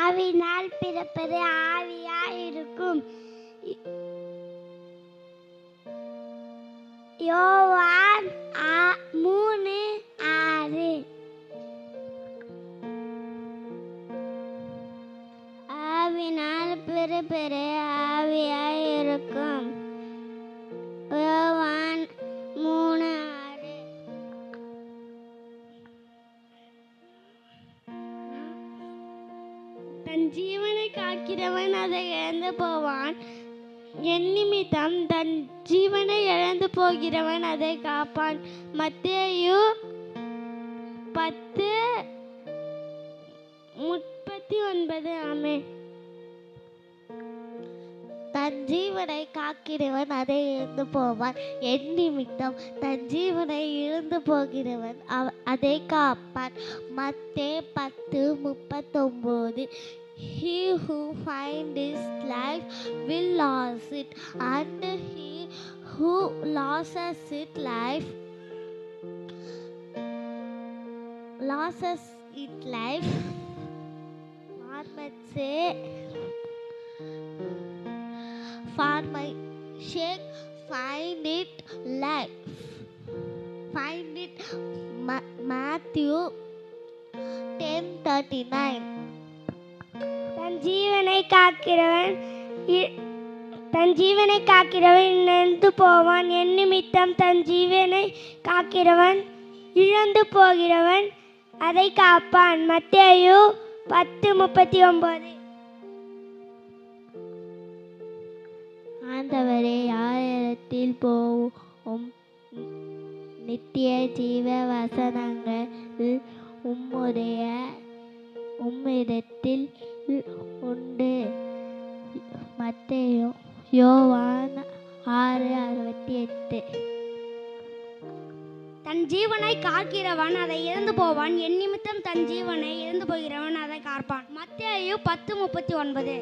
ஆவினால் பிறப்பது ஆவியாயிருக்கும். யோவான் 3:6. ஆவினால் பிறப்பது ஆவியாயிருக்கும். யோவான் 3:6. தன் ஜீவனை காக்கிறவன் அதை இழந்து போவான். என் நிமித்தம் தன் ஜீவனை இழந்து போகிறவன் அதை காப்பான். மத்தேயு 10:39. ஆமென். தன் ஜீவனை காக்கிறவன் அதை இழந்து போவான். என் நிமித்தம் தன் ஜீவனை இழந்து போகிறவன் அதை காப்பான். மத்தேயு 10:39. He who finds his life will lose it, and he who loses its life for my sake find it life. Find it. Matthew 10:39. தன் ஜீவனை காக்கிறவன் இழந்து போவான். என் நிமித்தம் தன் ஜீவனை காக்கிறவன் இழந்து போகிறவன் அதை காப்பான். மத்தேயு 10:39. ஆண்டவரே, ஆயிரத்தில் போகும் நித்திய ஜீவ வசனங்கள் உம்மிடத்தில் உண்டு. மத்தேயு யோவான் 6:68. தன் ஜீவனை காக்கிறவன் அதை இழந்து போவான். என் நிமித்தம் தன் ஜீவனை இழந்து போகிறவன் அதை காப்பான். மத்தேயு 10:39.